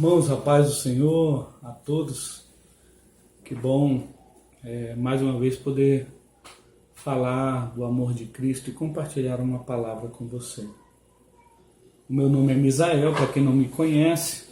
Irmãos, a paz do Senhor a todos. Que bom mais uma vez poder falar do amor de Cristo e compartilhar uma palavra com você. O meu nome é Misael, para quem não me conhece,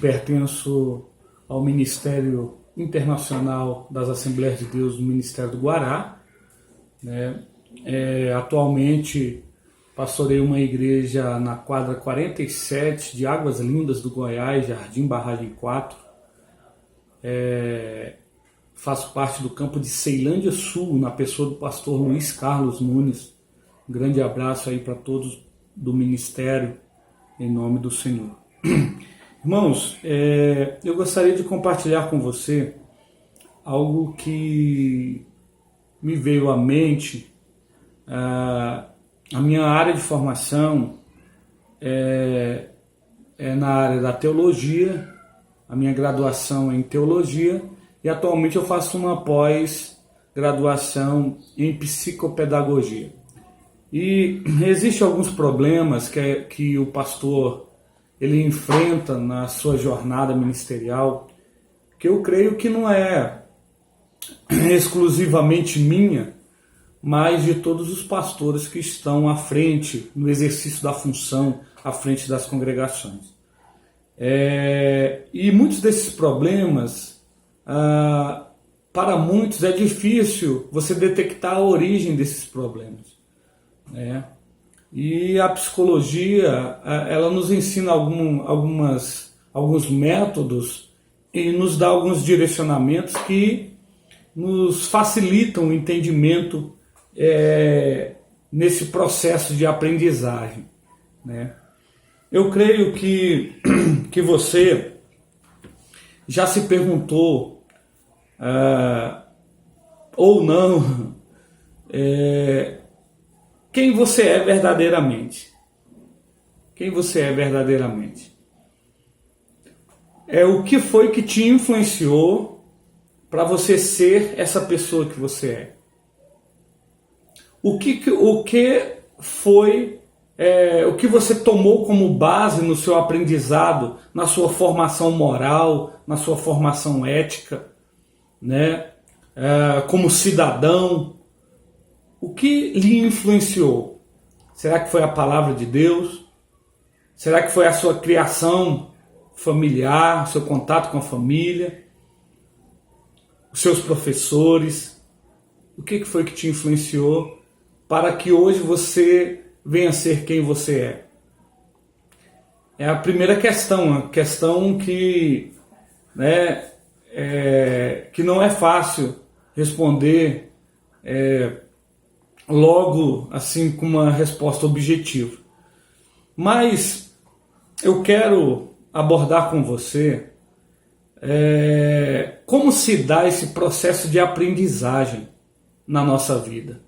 pertenço ao Ministério Internacional das Assembleias de Deus do Ministério do Guará. Atualmente pastorei uma igreja na quadra 47 de Águas Lindas do Goiás, Jardim Barragem 4. Faço parte do campo de Ceilândia Sul, na pessoa do pastor Luiz Carlos Nunes. Um grande abraço aí para todos do ministério, em nome do Senhor. Irmãos, eu gostaria de compartilhar com você algo que me veio à mente. A minha área de formação é na área da teologia, a minha graduação é em teologia e atualmente eu faço uma pós-graduação em psicopedagogia. E existem alguns problemas que o pastor ele enfrenta na sua jornada ministerial, que eu creio que não é exclusivamente minha, mas de todos os pastores que estão à frente, no exercício da função, à frente das congregações. E muitos desses problemas, para muitos é difícil você detectar a origem desses problemas. E a psicologia, ela nos ensina alguns métodos e nos dá alguns direcionamentos que nos facilitam o entendimento nesse processo de aprendizagem. Eu creio que você já se perguntou, ou não, quem você é verdadeiramente. Quem você é verdadeiramente. O que foi que te influenciou para você ser essa pessoa que você é. O que foi, o que você tomou como base no seu aprendizado, na sua formação moral, na sua formação ética, como cidadão. O que lhe influenciou? Será que foi a palavra de Deus? Será que foi a sua criação familiar, seu contato com a família? Os seus professores? O que foi que te influenciou para que hoje você venha a ser quem você é? É a primeira questão, a questão que não é fácil responder logo assim com uma resposta objetiva. Mas eu quero abordar com você como se dá esse processo de aprendizagem na nossa vida.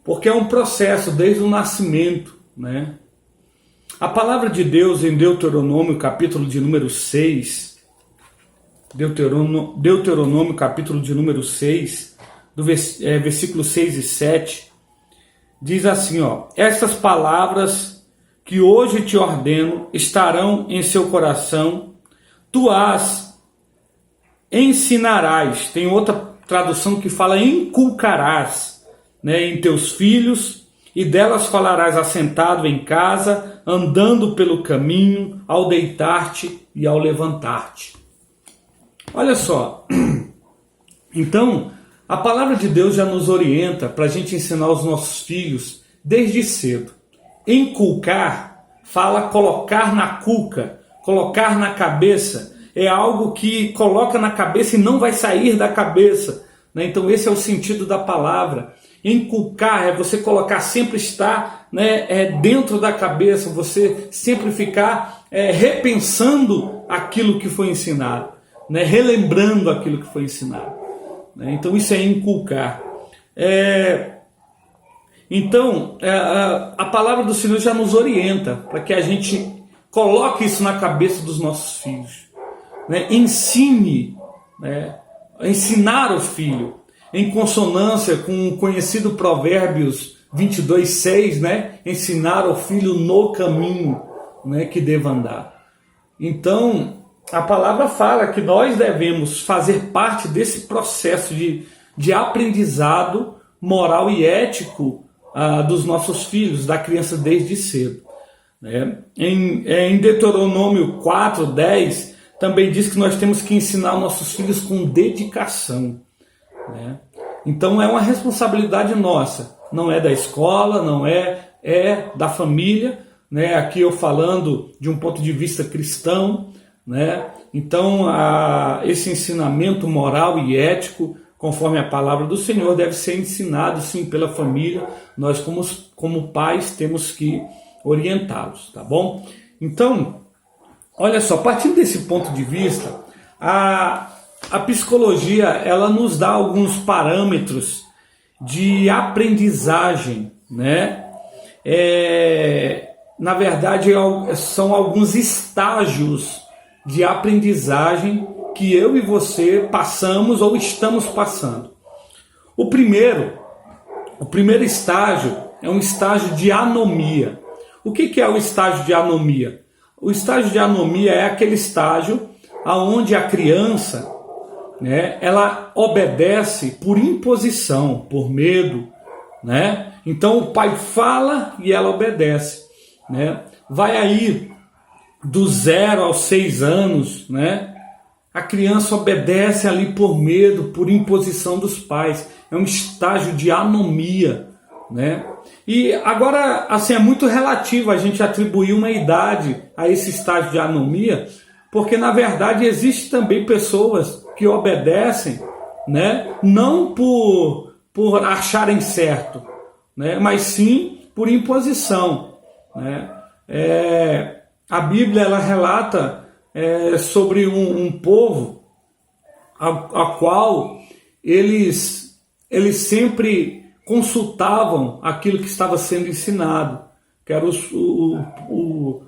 Porque é um processo desde o nascimento. A palavra de Deus em Deuteronômio, capítulo de número 6, Deuteronômio, capítulo de número 6, versículos 6 e 7, diz assim, estas palavras que hoje te ordeno estarão em seu coração, tu as ensinarás. Tem outra tradução que fala inculcarás, em teus filhos, e delas falarás assentado em casa, andando pelo caminho, ao deitar-te e ao levantar-te. Olha só, então a palavra de Deus já nos orienta para a gente ensinar os nossos filhos desde cedo. Inculcar fala colocar na cuca, colocar na cabeça, é algo que coloca na cabeça e não vai sair da cabeça. Então esse é o sentido da palavra. Inculcar é você colocar, sempre estar dentro da cabeça, você sempre ficar repensando aquilo que foi ensinado, relembrando aquilo que foi ensinado. Então isso é inculcar. Então a palavra do Senhor já nos orienta para que a gente coloque isso na cabeça dos nossos filhos. Ensine, ensinar o filho, em consonância com o conhecido Provérbios 22:6, ensinar o filho no caminho, né, que deva andar. Então, a palavra fala que nós devemos fazer parte desse processo de aprendizado moral e ético dos nossos filhos, da criança desde cedo. Né? Em Deuteronômio 4:10 também diz que nós temos que ensinar nossos filhos com dedicação. Né? Então é uma responsabilidade nossa, não é da escola, não é da família, né? Aqui eu falando de um ponto de vista cristão, né? Então esse ensinamento moral e ético, conforme a palavra do Senhor, deve ser ensinado sim pela família. Nós como pais temos que orientá-los, tá bom? Então, olha só, partindo desse ponto de vista, a psicologia ela nos dá alguns parâmetros de aprendizagem, né? Na verdade, são alguns estágios de aprendizagem que eu e você passamos ou estamos passando. O primeiro estágio é um estágio de anomia. O que é o estágio de anomia? O estágio de anomia é aquele estágio onde a criança, né, ela obedece por imposição, por medo, né? Então o pai fala e ela obedece, né? Vai aí do 0 aos 6 anos, né? A criança obedece ali por medo, por imposição dos pais. É um estágio de anomia, né? E agora, assim, é muito relativo a gente atribuir uma idade a esse estágio de anomia, porque na verdade existe também pessoas que obedecem, né? Não por acharem certo, né? Mas sim por imposição, né? A Bíblia ela relata sobre um povo a qual eles sempre consultavam aquilo que estava sendo ensinado, que era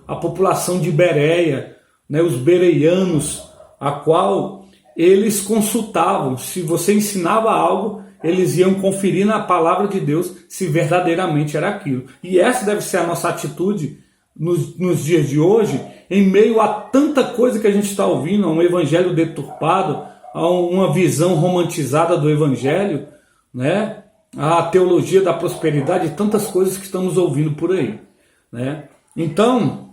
a população de Bereia, né, os bereianos, a qual eles consultavam. Se você ensinava algo, eles iam conferir na palavra de Deus se verdadeiramente era aquilo. E essa deve ser a nossa atitude nos dias de hoje, em meio a tanta coisa que a gente está ouvindo, a um evangelho deturpado, a uma visão romantizada do evangelho, né? A teologia da prosperidade, tantas coisas que estamos ouvindo por aí, né? Então,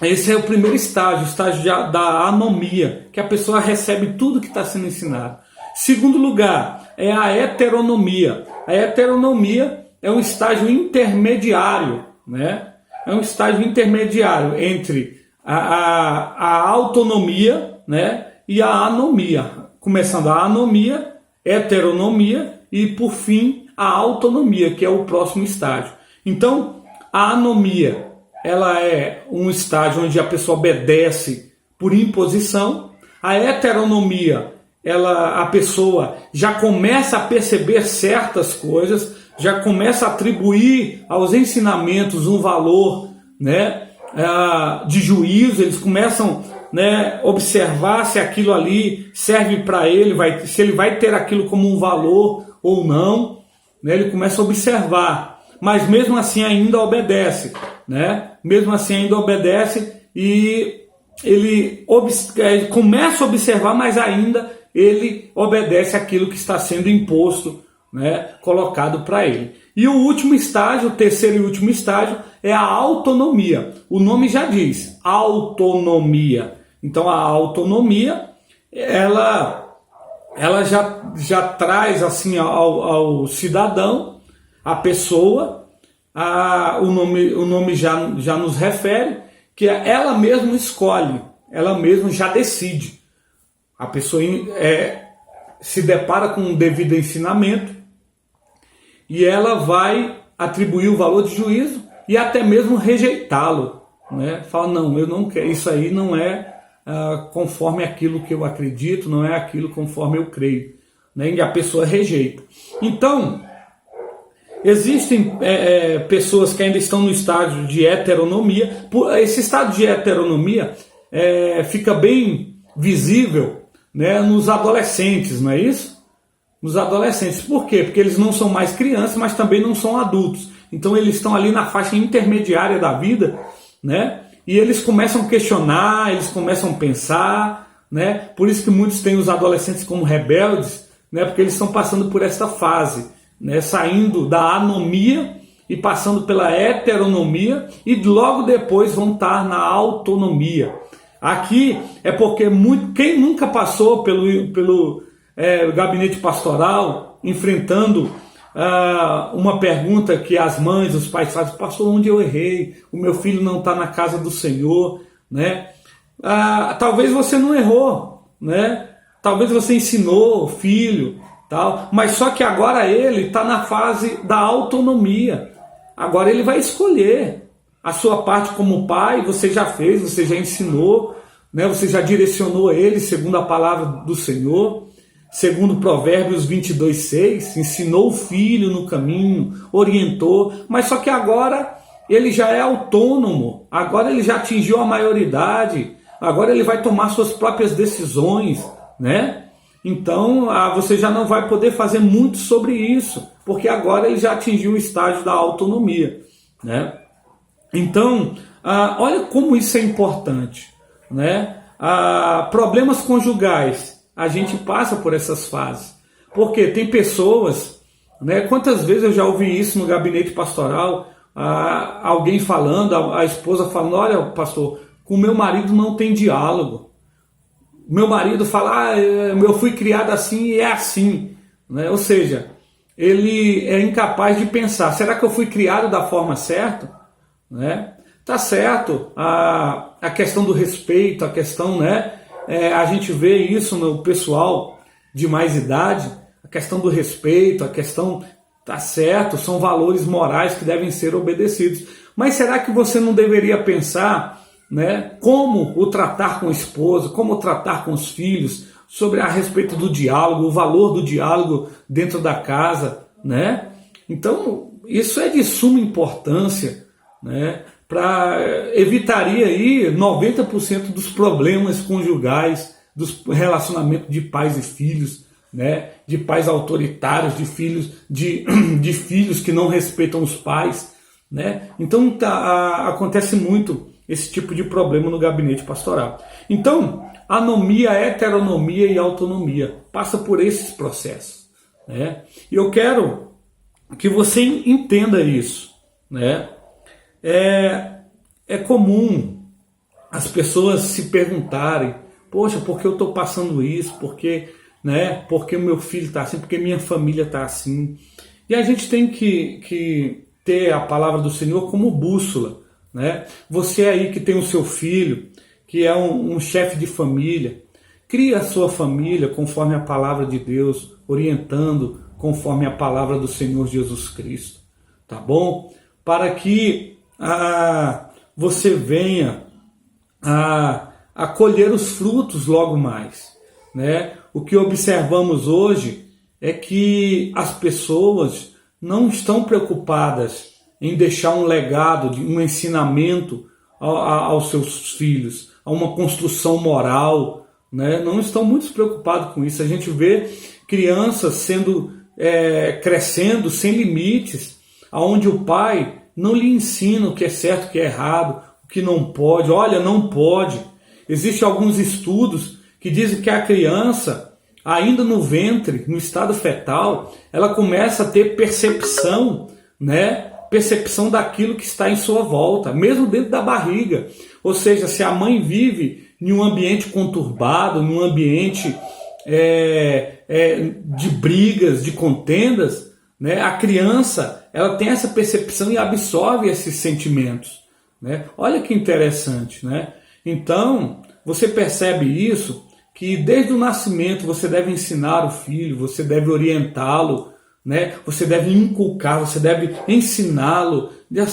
esse é o primeiro estágio, o estágio da anomia, que a pessoa recebe tudo que está sendo ensinado. Segundo lugar, é a heteronomia. A heteronomia é um estágio intermediário, né? É um estágio intermediário entre a autonomia, né, e a anomia. Começando a anomia, heteronomia e, por fim, a autonomia, que é o próximo estágio. Então, a anomia, ela é um estágio onde a pessoa obedece por imposição. A heteronomia, a pessoa já começa a perceber certas coisas, já começa a atribuir aos ensinamentos um valor, né, de juízo. Eles começam, né, observar se aquilo ali serve para ele, se ele vai ter aquilo como um valor ou não, né? Ele começa a observar, mas mesmo assim ainda obedece, né? Mesmo assim ainda obedece e ele começa a observar, mas ainda ele obedece aquilo que está sendo imposto, né, colocado para ele. E o último estágio, o terceiro e último estágio, é a autonomia. O nome já diz, autonomia. Então a autonomia, ela já traz assim ao cidadão, a pessoa, o nome já nos refere, que ela mesma escolhe, ela mesma já decide. A pessoa se depara com um devido ensinamento e ela vai atribuir o valor de juízo e até mesmo rejeitá-lo, né? Fala, não, eu não quero, isso aí não é conforme aquilo que eu acredito, não é aquilo conforme eu creio, né? E a pessoa rejeita. Então, existem pessoas que ainda estão no estágio de heteronomia. Esse estado de heteronomia fica bem visível, né, nos adolescentes, não é isso? Nos adolescentes. Por quê? Porque eles não são mais crianças, mas também não são adultos. Então eles estão ali na faixa intermediária da vida, né? e eles começam a questionar, eles começam a pensar, né? Por isso que muitos têm os adolescentes como rebeldes, né? Porque eles estão passando por esta fase, né? Saindo da anomia e passando pela heteronomia e logo depois vão estar na autonomia. Aqui é porque quem nunca passou pelo gabinete pastoral enfrentando uma pergunta que as mães, os pais fazem: pastor, onde eu errei? O meu filho não está na casa do Senhor, né? Talvez você não errou, né? Talvez você ensinou o filho, tal, mas só que agora ele está na fase da autonomia. Agora ele vai escolher a sua parte como pai. Você já fez, você já ensinou, né? Você já direcionou ele segundo a palavra do Senhor. Segundo Provérbios 22:6, ensinou o filho no caminho, orientou, mas só que agora ele já é autônomo, agora ele já atingiu a maioridade, agora ele vai tomar suas próprias decisões, né? Então você já não vai poder fazer muito sobre isso, porque agora ele já atingiu o estágio da autonomia, né? Então, olha como isso é importante, né? Problemas conjugais. A gente passa por essas fases, porque tem pessoas, né? Quantas vezes eu já ouvi isso no gabinete pastoral, alguém falando, a esposa falando: olha, pastor, com meu marido não tem diálogo. Meu marido fala: eu fui criado assim e é assim, né? Ou seja, ele é incapaz de pensar: será que eu fui criado da forma certa? Né? Tá certo, a questão do respeito, a questão, né? A gente vê isso no pessoal de mais idade, a questão do respeito, a questão, tá certo, são valores morais que devem ser obedecidos. Mas será que você não deveria pensar, né, como o tratar com o esposo, como tratar com os filhos, sobre a respeito do diálogo, o valor do diálogo dentro da casa, né? Então, isso é de suma importância, né? Evitaria aí 90% dos problemas conjugais, dos relacionamentos de pais e filhos, né? De pais autoritários, de filhos que não respeitam os pais, né? Então acontece muito esse tipo de problema no gabinete pastoral. Então, anomia, heteronomia e autonomia passa por esses processos, né? E eu quero que você entenda isso, né? É comum as pessoas se perguntarem: poxa, por que eu estou passando isso? Porque o meu filho está assim? Porque minha família está assim? E a gente tem que ter a palavra do Senhor como bússola, né? Você aí que tem o seu filho, que é um chefe de família, cria a sua família conforme a palavra de Deus, orientando conforme a palavra do Senhor Jesus Cristo, tá bom? Para que você venha a colher os frutos logo mais, né? O que observamos hoje é que as pessoas não estão preocupadas em deixar um legado, um ensinamento aos seus filhos, a uma construção moral, né? Não estão muito preocupados com isso. A gente vê crianças crescendo sem limites, aonde o pai não lhe ensina o que é certo, o que é errado, o que não pode. Olha, não pode. Existem alguns estudos que dizem que a criança, ainda no ventre, no estado fetal, ela começa a ter percepção, né? Percepção daquilo que está em sua volta, mesmo dentro da barriga. Ou seja, se a mãe vive em um ambiente conturbado, num ambiente de brigas, de contendas, né? A criança, ela tem essa percepção e absorve esses sentimentos, né? Olha que interessante, né? Então, você percebe isso, que desde o nascimento você deve ensinar o filho, você deve orientá-lo, né? Você deve inculcar, você deve ensiná-lo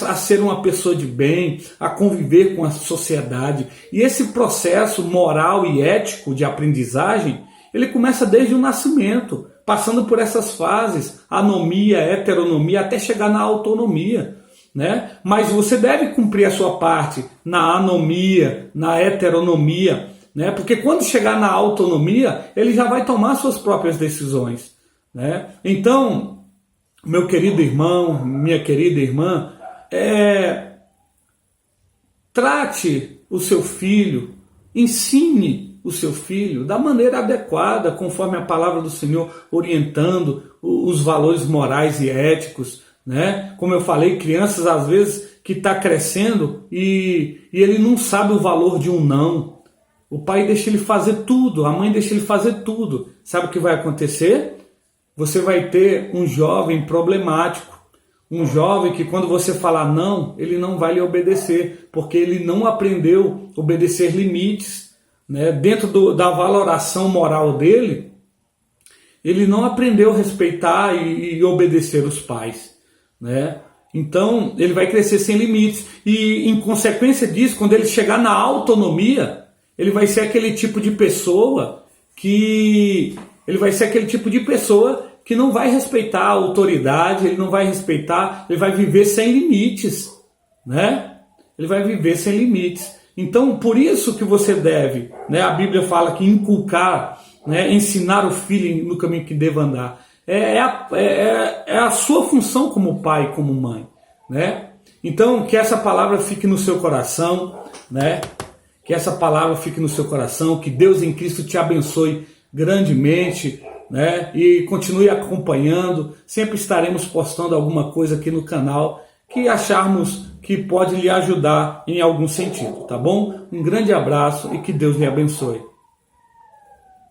a ser uma pessoa de bem, a conviver com a sociedade. E esse processo moral e ético de aprendizagem, ele começa desde o nascimento, passando por essas fases, anomia, heteronomia, até chegar na autonomia, né? Mas você deve cumprir a sua parte na anomia, na heteronomia, né? Porque quando chegar na autonomia, ele já vai tomar suas próprias decisões, né? Então, meu querido irmão, minha querida irmã, trate o seu filho, ensine o seu filho da maneira adequada, conforme a palavra do Senhor, orientando os valores morais e éticos, né? Como eu falei, crianças às vezes que está crescendo e ele não sabe o valor de um não. O pai deixa ele fazer tudo, a mãe deixa ele fazer tudo. Sabe o que vai acontecer? Você vai ter um jovem problemático, um jovem que quando você falar não, ele não vai lhe obedecer, porque ele não aprendeu a obedecer limites, né? Dentro da valoração moral dele, ele não aprendeu a respeitar e obedecer os pais, né? Então ele vai crescer sem limites e em consequência disso, quando ele chegar na autonomia, ele vai ser aquele tipo de pessoa que não vai respeitar a autoridade, ele não vai respeitar, ele vai viver sem limites, né? Ele vai viver sem limites. Então, por isso que você deve, né? A Bíblia fala que inculcar, né? Ensinar o filho no caminho que deva andar. É a sua função como pai, como mãe, né? Então, que essa palavra fique no seu coração, né? Que essa palavra fique no seu coração, que Deus em Cristo te abençoe grandemente, né? E continue acompanhando. Sempre estaremos postando alguma coisa aqui no canal que acharmos que pode lhe ajudar em algum sentido, tá bom? Um grande abraço e que Deus lhe abençoe.